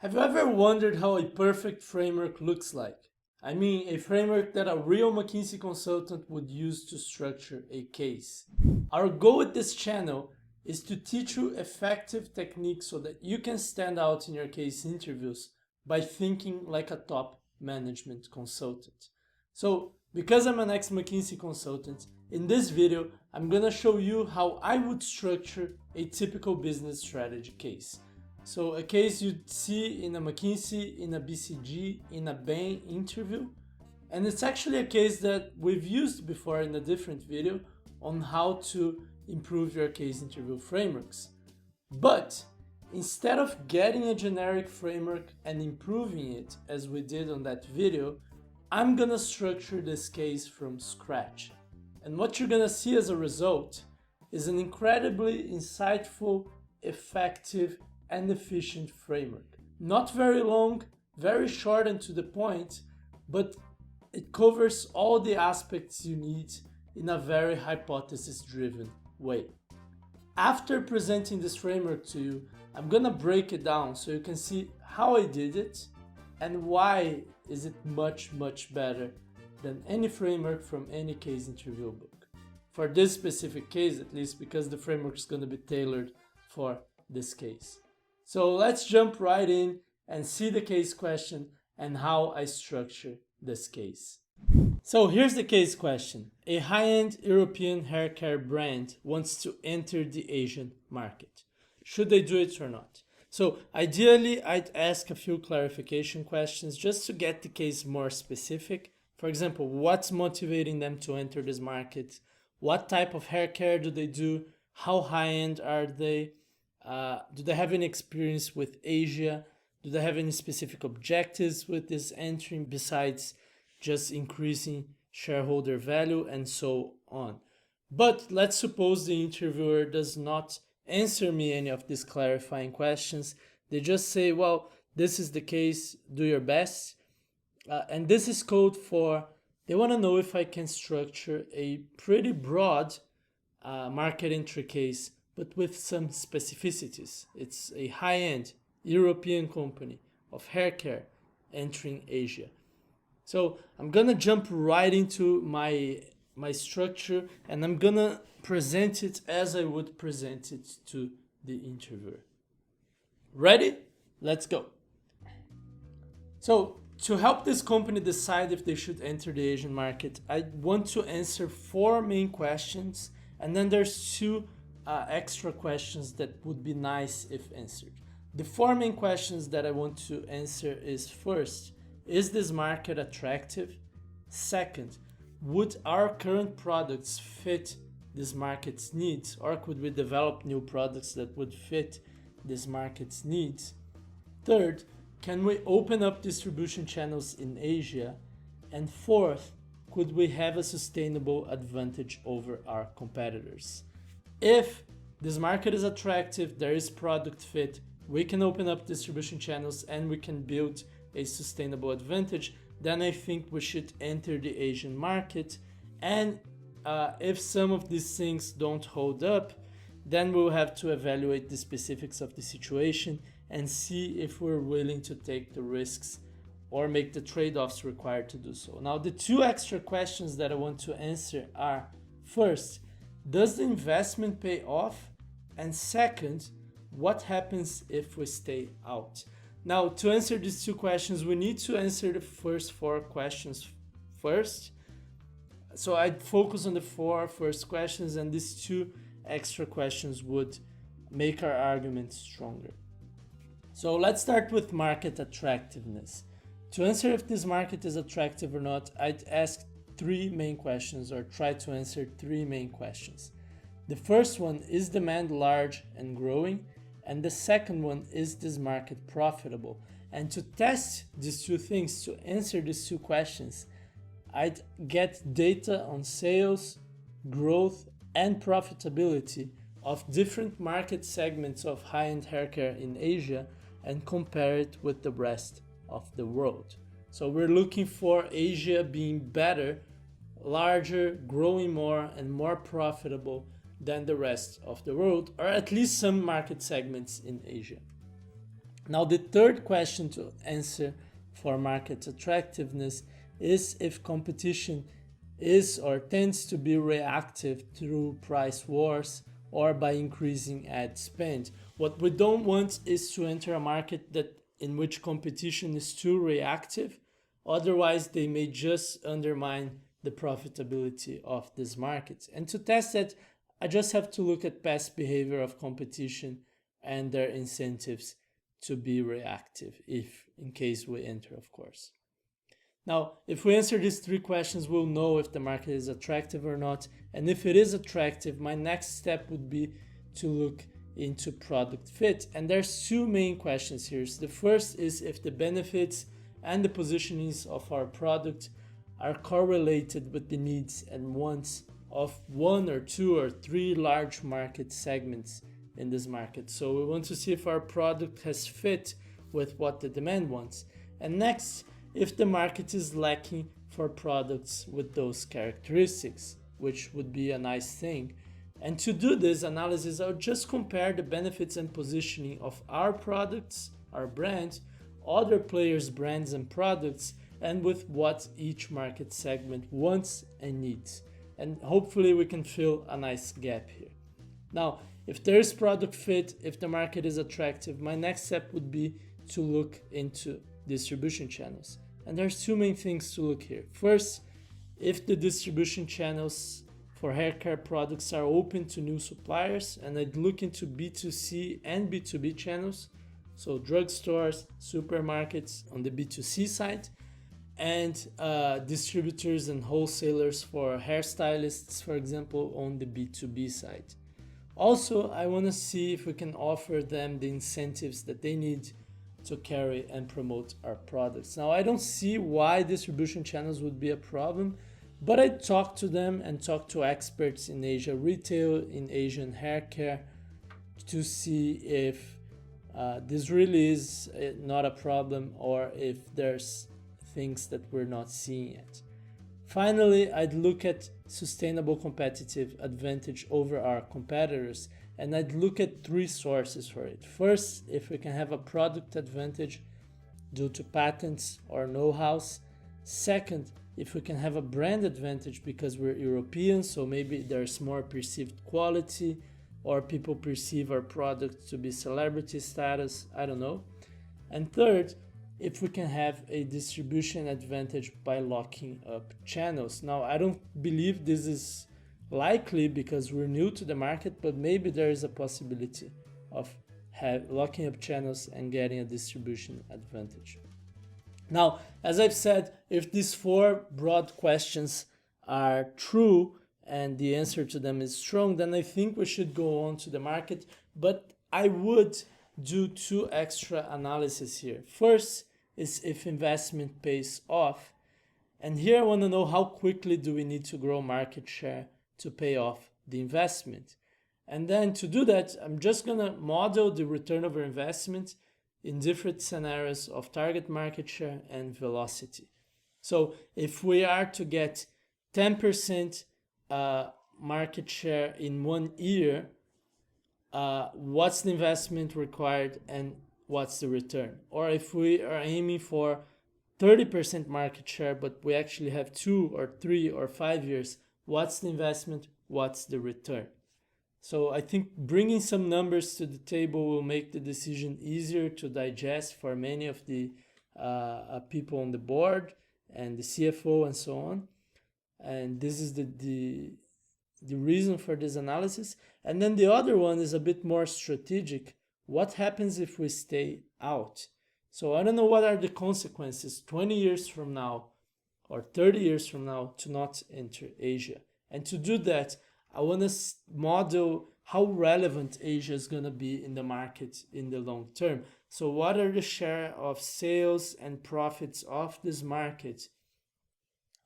Have you ever wondered how a perfect framework looks like? I mean, a framework that a real McKinsey consultant would use to structure a case. Our goal with this channel is to teach you effective techniques so that you can stand out in your case interviews by thinking like a top management consultant. So, because I'm an ex-McKinsey consultant, in this video, I'm gonna show you how I would structure a typical business strategy case. So a case you'd see in a McKinsey, in a BCG, in a Bain interview. And it's actually a case that we've used before in a different video on how to improve your case interview frameworks. But instead of getting a generic framework and improving it as we did on that video, I'm gonna structure this case from scratch. And what you're gonna see as a result is an incredibly insightful, effective, and efficient framework. Not very long, very short and to the point, but it covers all the aspects you need in a very hypothesis-driven way. After presenting this framework to you, I'm gonna break it down so you can see how I did it and why is it much better than any framework from any case interview book. For this specific case at least, because the framework is gonna be tailored for this case. So let's jump right in and see the case question and how I structure this case. So here's the case question. A high-end European hair care brand wants to enter the Asian market. Should they do it or not? So ideally, I'd ask a few clarification questions just to get the case more specific. For example, what's motivating them to enter this market? What type of hair care do they do? How high-end are they? Do they have any experience with Asia? Do they have any specific objectives with this entry besides just increasing shareholder value and so on? But let's suppose the interviewer does not answer me any of these clarifying questions. They just say, well, this is the case, do your best. And this is code for, they want to know if I can structure a pretty broad market entry case but with some specificities. It's a high-end European company of hair care entering Asia. So I'm gonna jump right into my structure and I'm gonna present it as I would present it to the interviewer. Ready? Let's go. So to help this company decide if they should enter the Asian market, I want to answer 4 main questions, and then there's 2 extra questions that would be nice if answered. The 4 main questions that I want to answer is: first, is this market attractive? Second, would our current products fit this market's needs, or could we develop new products that would fit this market's needs? Third, can we open up distribution channels in Asia? And fourth, could we have a sustainable advantage over our competitors? If this market is attractive, there is product fit, we can open up distribution channels and we can build a sustainable advantage, then I think we should enter the Asian market. And if some of these things don't hold up, then we'll have to evaluate the specifics of the situation and see if we're willing to take the risks or make the trade-offs required to do so. Now, the 2 extra questions that I want to answer are: first, does the investment pay off? And second, what happens if we stay out? Now, to answer these 2 questions, we need to answer the first 4 questions first. So I'd focus on the 4 first questions, and these 2 extra questions would make our argument stronger. So let's start with market attractiveness. To answer if this market is attractive or not, I'd ask 3 main questions, or try to answer 3 main questions. The first one, is demand large and growing? And the second one, is this market profitable? And to test these 2 things, to answer these 2 questions, I'd get data on sales, growth, and profitability of different market segments of high-end haircare in Asia and compare it with the rest of the world. So we're looking for Asia being better, larger, growing more, and more profitable than the rest of the world, or at least some market segments in Asia. Now, the third question to answer for market attractiveness is if competition is or tends to be reactive through price wars or by increasing ad spend. What we don't want is to enter a market in which competition is too reactive. Otherwise, they may just undermine the profitability of this market. And to test that, I just have to look at past behavior of competition and their incentives to be reactive, if in case we enter, of course. Now, if we answer these three questions, we'll know if the market is attractive or not. And if it is attractive, my next step would be to look into product fit. And there's two main questions here. So the first is if the benefits and the positionings of our product are correlated with the needs and wants of one or two or three large market segments in this market. So we want to see if our product has fit with what the demand wants. And next, if the market is lacking for products with those characteristics, which would be a nice thing. And to do this analysis, I'll just compare the benefits and positioning of our products, our brand, other players' brands and products, and with what each market segment wants and needs. And hopefully we can fill a nice gap here. Now, if there is product fit, if the market is attractive, my next step would be to look into distribution channels. And there's two main things to look here. First, if the distribution channels for hair care products are open to new suppliers, and I'd look into B2C and B2B channels, so drugstores, supermarkets on the B2C side, and distributors and wholesalers for hairstylists, for example, on the B2B side. Also, I want to see if we can offer them the incentives that they need to carry and promote our products. Now, I don't see why distribution channels would be a problem, but I talk to them and talk to experts in Asia retail, in Asian hair care, to see if this really is not a problem or if there's things that we're not seeing yet. Finally, I'd look at sustainable competitive advantage over our competitors, and I'd look at three sources for it. First, if we can have a product advantage due to patents or know-hows. Second, if we can have a brand advantage because we're European, so maybe there's more perceived quality or people perceive our product to be celebrity status, I don't know. And third, if we can have a distribution advantage by locking up channels. Now, I don't believe this is likely because we're new to the market, but maybe there is a possibility of locking up channels and getting a distribution advantage. Now, as I've said, if these four broad questions are true and the answer to them is strong, then I think we should go on to the market, but I would do two extra analyses here. First is if investment pays off. And here I want to know how quickly do we need to grow market share to pay off the investment. And then to do that, I'm just going to model the return over investment in different scenarios of target market share and velocity. So if we are to get 10% market share in 1 year, what's the investment required and what's the return? Or if we are aiming for 30% market share, but we actually have 2 or 3 or 5 years, what's the investment? What's the return? So I think bringing some numbers to the table will make the decision easier to digest for many of the people on the board and the CFO and so on. And this is the reason for this analysis. And then the other one is a bit more strategic. What happens if we stay out? So I don't know what are the consequences 20 years from now or 30 years from now to not enter Asia. And to do that, I want to model how relevant Asia is going to be in the market in the long term. So what are the share of sales and profits of this market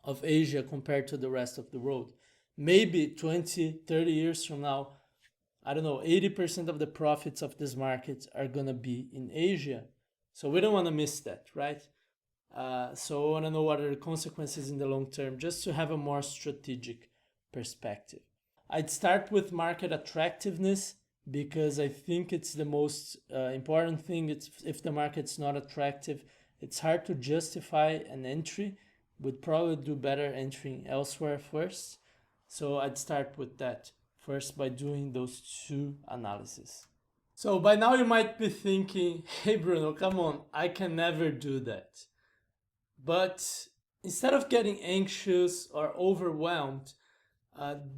of Asia compared to the rest of the world? Maybe 20, 30 years from now, I don't know, 80% of the profits of this market are going to be in Asia. So we don't want to miss that, right? So I want to know what are the consequences in the long term, just to have a more strategic perspective. I'd start with market attractiveness because I think it's the most important thing. It's if the market's not attractive, it's hard to justify an entry. Would probably do better entering elsewhere first. So I'd start with that first by doing those two analyses. So by now you might be thinking, hey Bruno, come on, I can never do that. But instead of getting anxious or overwhelmed,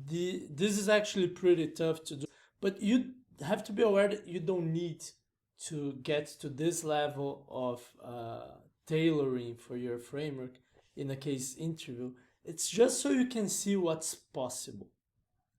this is actually pretty tough to do. But you have to be aware that you don't need to get to this level of tailoring for your framework in a case interview. It's just so you can see what's possible.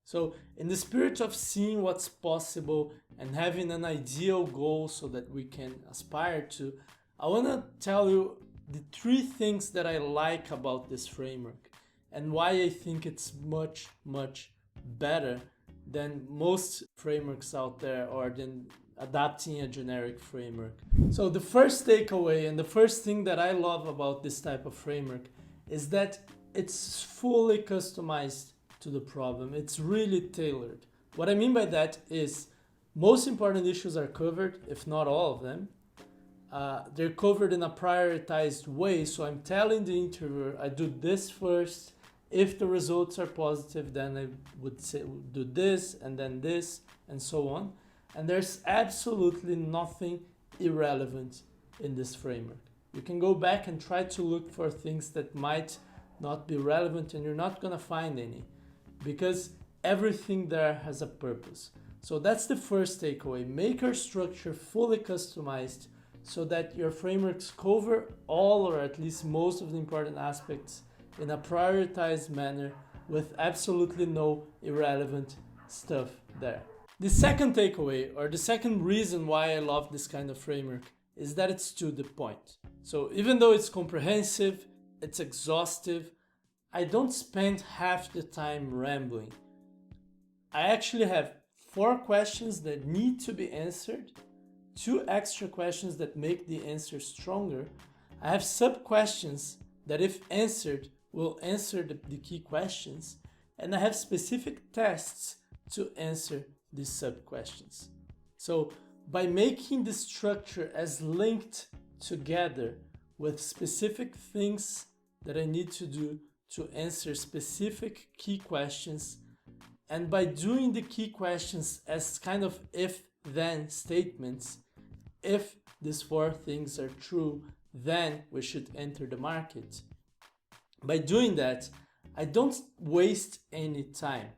So in the spirit of seeing what's possible and having an ideal goal so that we can aspire to, I want to tell you the 3 things that I like about this framework and why I think it's much, much better than most frameworks out there or than adapting a generic framework. So the first takeaway and the first thing that I love about this type of framework is that it's fully customized to the problem. It's really tailored. What I mean by that is most important issues are covered, if not all of them. They're covered in a prioritized way. So I'm telling the interviewer, I do this first. If the results are positive, then I would say do this and then this and so on. And there's absolutely nothing irrelevant in this framework. You can go back and try to look for things that might not be relevant and you're not going to find any because everything there has a purpose. So that's the first takeaway. Make your structure fully customized so that your frameworks cover all or at least most of the important aspects in a prioritized manner with absolutely no irrelevant stuff there. The second takeaway, or the second reason why I love this kind of framework, is that it's to the point. So even though it's comprehensive, it's exhaustive, I don't spend half the time rambling. I actually have 4 questions that need to be answered, 2 extra questions that make the answer stronger. I have sub-questions that if answered will answer the key questions, and I have specific tests to answer these sub-questions. So by making the structure as linked together with specific things that I need to do to answer specific key questions, and by doing the key questions as kind of if-then statements, if these 4 things are true, then we should enter the market. By doing that, I don't waste any time.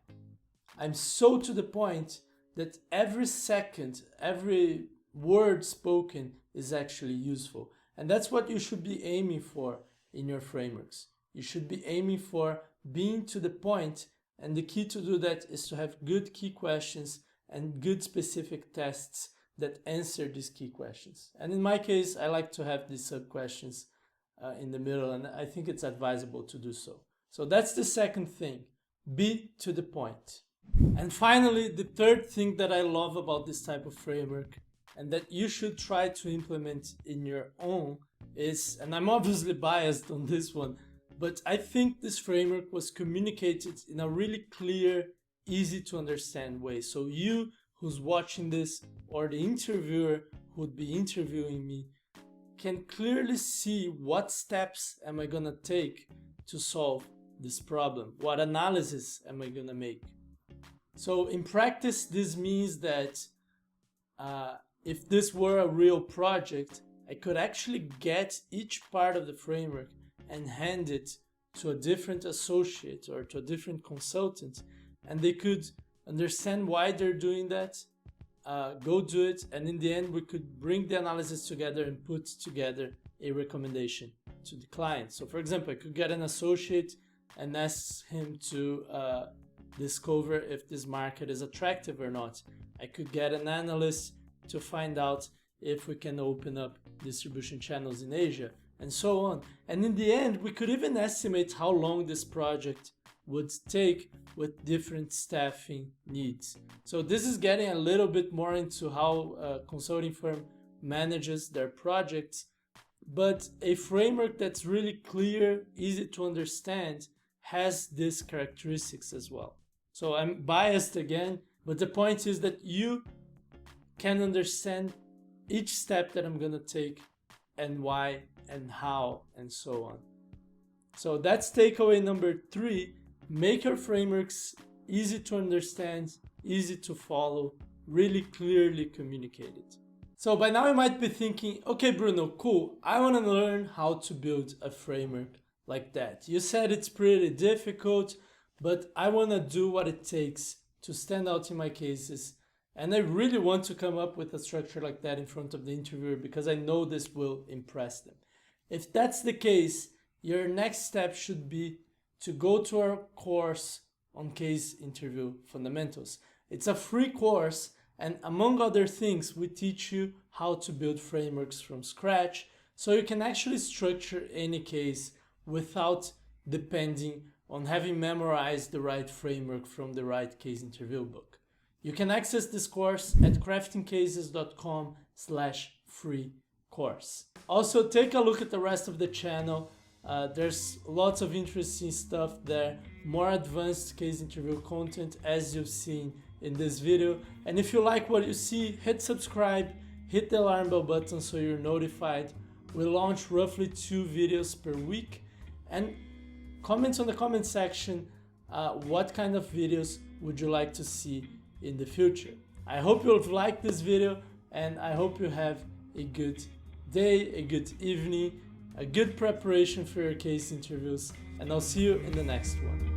I'm so to the point that every second, every word spoken is actually useful. And that's what you should be aiming for in your frameworks. You should be aiming for being to the point, and the key to do that is to have good key questions and good specific tests that answer these key questions. And in my case, I like to have these sub-questions in the middle, and I think it's advisable to do so. So that's the second thing, be to the point. And finally, the third thing that I love about this type of framework and that you should try to implement in your own is, and I'm obviously biased on this one, but I think this framework was communicated in a really clear, easy to understand way. So you who's watching this or the interviewer who would be interviewing me can clearly see what steps am I gonna take to solve this problem, what analysis am I gonna make. So in practice, this means that if this were a real project, I could actually get each part of the framework and hand it to a different associate or to a different consultant, and they could understand why they're doing that, go do it, and in the end we could bring the analysis together and put together a recommendation to the client. So for example, I could get an associate and ask him to discover if this market is attractive or not. I could get an analyst to find out if we can open up distribution channels in Asia, and so on. And in the end, we could even estimate how long this project would take with different staffing needs. So this is getting a little bit more into how a consulting firm manages their projects, but a framework that's really clear, easy to understand, has these characteristics as well. So I'm biased again, but the point is that you can understand each step that I'm gonna take and why and how and so on. So that's takeaway number 3. Make your frameworks easy to understand, easy to follow, really clearly communicated. So by now you might be thinking, okay Bruno, cool, I want to learn how to build a framework like that. You said it's pretty difficult, but I want to do what it takes to stand out in my cases, and I really want to come up with a structure like that in front of the interviewer because I know this will impress them. If that's the case, your next step should be to go to our course on case interview fundamentals. It's a free course, and among other things, we teach you how to build frameworks from scratch so you can actually structure any case without depending on having memorized the right framework from the right case interview book. You can access this course at craftingcases.com/free course. Also, take a look at the rest of the channel. There's lots of interesting stuff there, more advanced case interview content as you've seen in this video. And if you like what you see, hit subscribe, hit the alarm bell button so you're notified. We launch roughly 2 videos per week, and comment on the comment section what kind of videos would you like to see in the future. I hope you'll like this video, and I hope you have a good day, a good evening, a good preparation for your case interviews, and I'll see you in the next one.